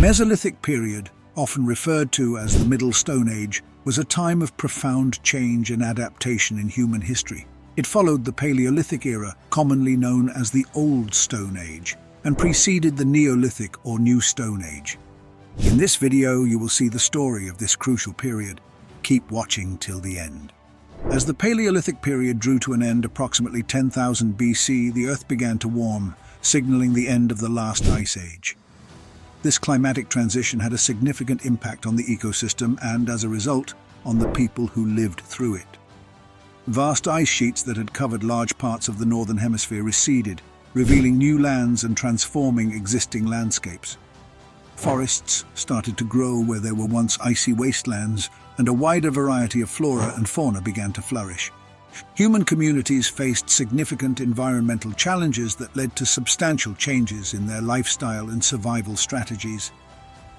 Mesolithic period, often referred to as the Middle Stone Age, was a time of profound change and adaptation in human history. It followed the Paleolithic era, commonly known as the Old Stone Age, and preceded the Neolithic or New Stone Age. In this video, you will see the story of this crucial period. Keep watching till the end. As the Paleolithic period drew to an end approximately 10,000 BC, the Earth began to warm, signaling the end of the last ice age. This climatic transition had a significant impact on the ecosystem and, as a result, on the people who lived through it. Vast ice sheets that had covered large parts of the northern hemisphere receded, revealing new lands and transforming existing landscapes. Forests started to grow where there were once icy wastelands, and a wider variety of flora and fauna began to flourish. Human communities faced significant environmental challenges that led to substantial changes in their lifestyle and survival strategies.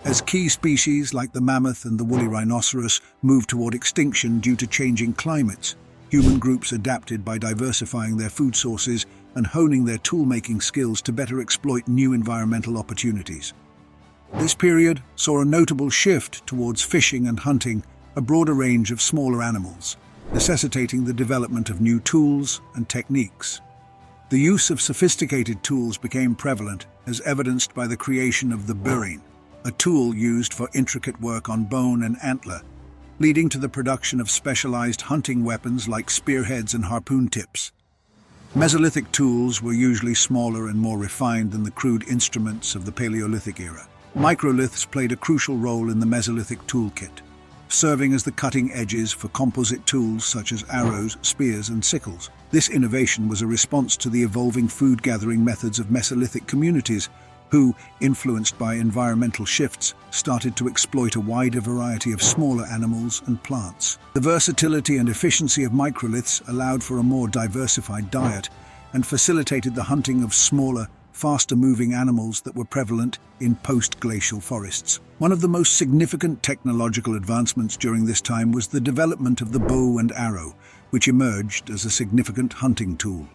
As key species like the mammoth and the woolly rhinoceros moved toward extinction due to changing climates, human groups adapted by diversifying their food sources and honing their tool-making skills to better exploit new environmental opportunities. This period saw a notable shift towards fishing and hunting a broader range of smaller animals, necessitating the development of new tools and techniques. The use of sophisticated tools became prevalent, as evidenced by the creation of the burine, a tool used for intricate work on bone and antler, leading to the production of specialized hunting weapons like spearheads and harpoon tips. Mesolithic tools were usually smaller and more refined than the crude instruments of the Paleolithic era. Microliths played a crucial role in the Mesolithic toolkit, serving as the cutting edges for composite tools such as arrows, spears, and sickles. This innovation was a response to the evolving food-gathering methods of Mesolithic communities, who, influenced by environmental shifts, started to exploit a wider variety of smaller animals and plants. The versatility and efficiency of microliths allowed for a more diversified diet and facilitated the hunting of smaller, faster-moving animals that were prevalent in post-glacial forests. One of the most significant technological advancements during this time was the development of the bow and arrow, which emerged as a significant hunting tool.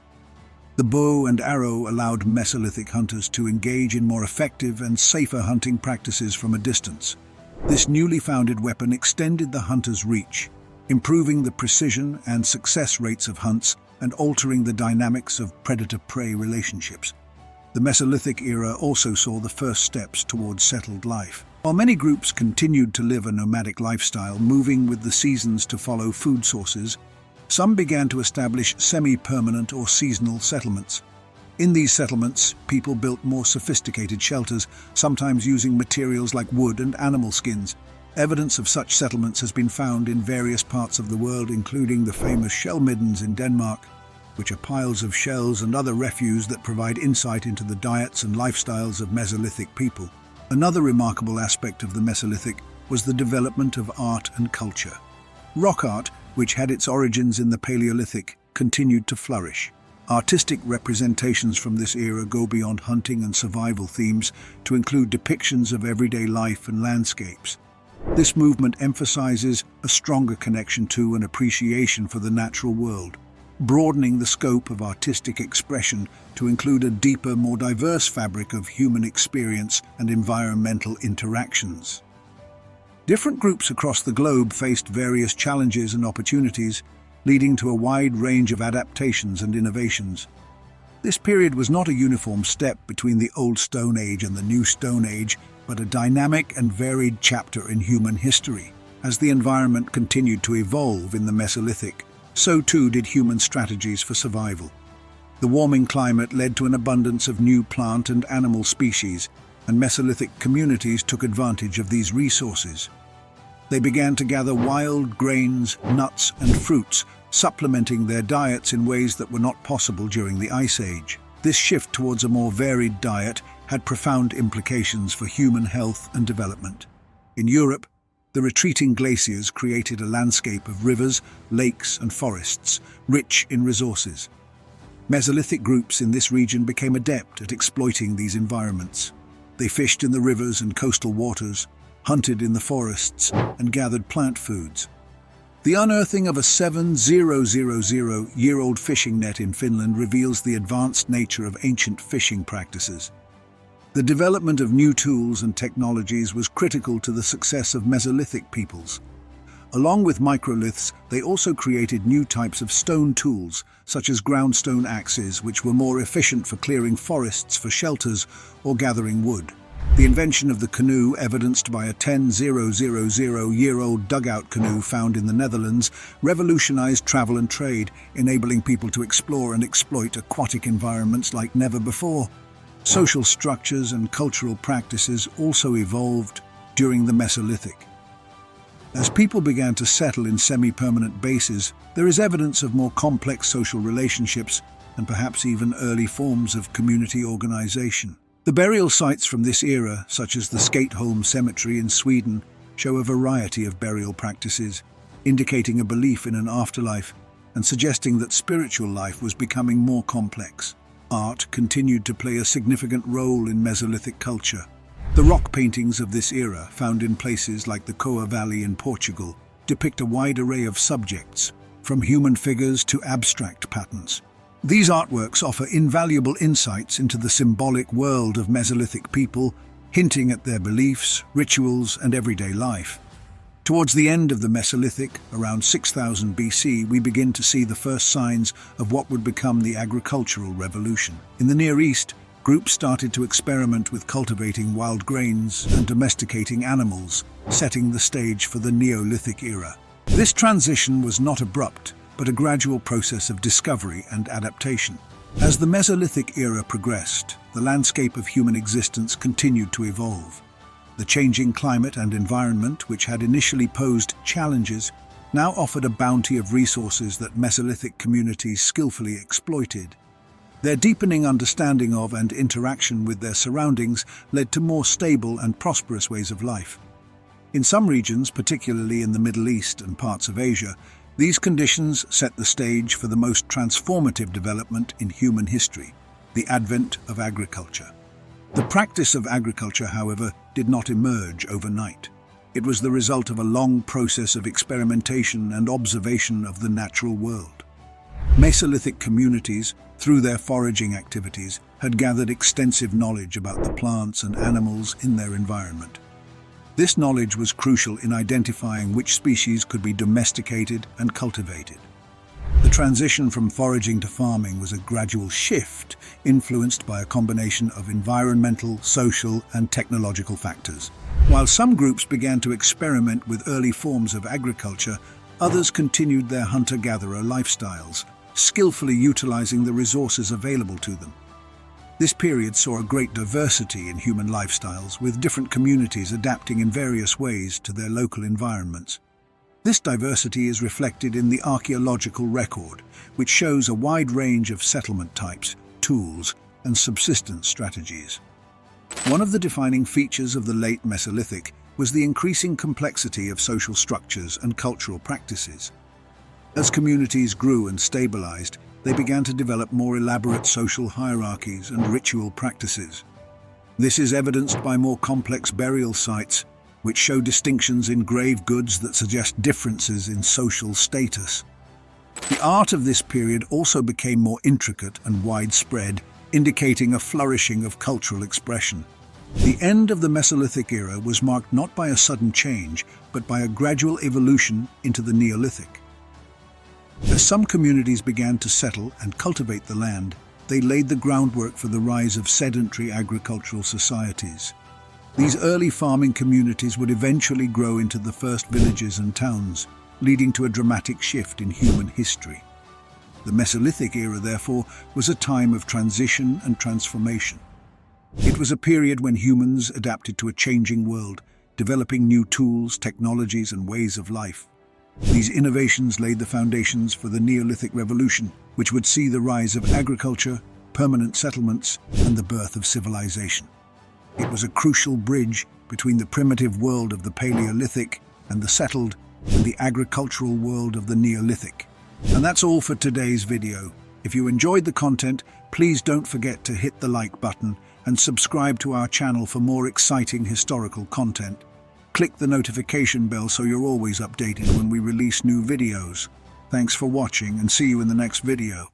The bow and arrow allowed Mesolithic hunters to engage in more effective and safer hunting practices from a distance. This newly founded weapon extended the hunter's reach, improving the precision and success rates of hunts and altering the dynamics of predator-prey relationships. The Mesolithic era also saw the first steps towards settled life. While many groups continued to live a nomadic lifestyle, moving with the seasons to follow food sources, some began to establish semi-permanent or seasonal settlements. In these settlements, people built more sophisticated shelters, sometimes using materials like wood and animal skins. Evidence of such settlements has been found in various parts of the world, including the famous shell middens in Denmark, which are piles of shells and other refuse that provide insight into the diets and lifestyles of Mesolithic people. Another remarkable aspect of the Mesolithic was the development of art and culture. Rock art, which had its origins in the Paleolithic, continued to flourish. Artistic representations from this era go beyond hunting and survival themes to include depictions of everyday life and landscapes. This movement emphasizes a stronger connection to and appreciation for the natural world, broadening the scope of artistic expression to include a deeper, more diverse fabric of human experience and environmental interactions. Different groups across the globe faced various challenges and opportunities, leading to a wide range of adaptations and innovations. This period was not a uniform step between the Old Stone Age and the New Stone Age, but a dynamic and varied chapter in human history. As the environment continued to evolve in the Mesolithic, so too did human strategies for survival. The warming climate led to an abundance of new plant and animal species, and Mesolithic communities took advantage of these resources. They began to gather wild grains, nuts, and fruits, supplementing their diets in ways that were not possible during the Ice Age. This shift towards a more varied diet had profound implications for human health and development. In Europe, the retreating glaciers created a landscape of rivers, lakes, and forests, rich in resources. Mesolithic groups in this region became adept at exploiting these environments. They fished in the rivers and coastal waters, hunted in the forests, and gathered plant foods. The unearthing of a 7,000-year-old fishing net in Finland reveals the advanced nature of ancient fishing practices. The development of new tools and technologies was critical to the success of Mesolithic peoples. Along with microliths, they also created new types of stone tools, such as ground stone axes, which were more efficient for clearing forests for shelters or gathering wood. The invention of the canoe, evidenced by a 10,000-year-old dugout canoe found in the Netherlands, revolutionized travel and trade, enabling people to explore and exploit aquatic environments like never before. Social structures and cultural practices also evolved during the Mesolithic. As people began to settle in semi-permanent bases, there is evidence of more complex social relationships and perhaps even early forms of community organization. The burial sites from this era, such as the Skateholm Cemetery in Sweden, show a variety of burial practices, indicating a belief in an afterlife and suggesting that spiritual life was becoming more complex. Art continued to play a significant role in Mesolithic culture. The rock paintings of this era, found in places like the Coa Valley in Portugal, depict a wide array of subjects, from human figures to abstract patterns. These artworks offer invaluable insights into the symbolic world of Mesolithic people, hinting at their beliefs, rituals, and everyday life. Towards the end of the Mesolithic, around 6000 BC, we begin to see the first signs of what would become the agricultural revolution. In the Near East, groups started to experiment with cultivating wild grains and domesticating animals, setting the stage for the Neolithic era. This transition was not abrupt, but a gradual process of discovery and adaptation. As the Mesolithic era progressed, the landscape of human existence continued to evolve. The changing climate and environment, which had initially posed challenges, now offered a bounty of resources that Mesolithic communities skillfully exploited. Their deepening understanding of and interaction with their surroundings led to more stable and prosperous ways of life. In some regions, particularly in the Middle East and parts of Asia, these conditions set the stage for the most transformative development in human history, the advent of agriculture. The practice of agriculture, however, did not emerge overnight. It was the result of a long process of experimentation and observation of the natural world. Mesolithic communities, through their foraging activities, had gathered extensive knowledge about the plants and animals in their environment. This knowledge was crucial in identifying which species could be domesticated and cultivated. The transition from foraging to farming was a gradual shift, influenced by a combination of environmental, social, and technological factors. While some groups began to experiment with early forms of agriculture, others continued their hunter-gatherer lifestyles, skillfully utilizing the resources available to them. This period saw a great diversity in human lifestyles, with different communities adapting in various ways to their local environments. This diversity is reflected in the archaeological record, which shows a wide range of settlement types, tools, and subsistence strategies. One of the defining features of the late Mesolithic was the increasing complexity of social structures and cultural practices. As communities grew and stabilized, they began to develop more elaborate social hierarchies and ritual practices. This is evidenced by more complex burial sites, which show distinctions in grave goods that suggest differences in social status. The art of this period also became more intricate and widespread, indicating a flourishing of cultural expression. The end of the Mesolithic era was marked not by a sudden change, but by a gradual evolution into the Neolithic. As some communities began to settle and cultivate the land, they laid the groundwork for the rise of sedentary agricultural societies. These early farming communities would eventually grow into the first villages and towns, leading to a dramatic shift in human history. The Mesolithic era, therefore, was a time of transition and transformation. It was a period when humans adapted to a changing world, developing new tools, technologies, and ways of life. These innovations laid the foundations for the Neolithic Revolution, which would see the rise of agriculture, permanent settlements, and the birth of civilization. It was a crucial bridge between the primitive world of the Paleolithic and the settled and the agricultural world of the Neolithic. And that's all for today's video. If you enjoyed the content, please don't forget to hit the like button and subscribe to our channel for more exciting historical content. Click the notification bell so you're always updated when we release new videos. Thanks for watching and see you in the next video.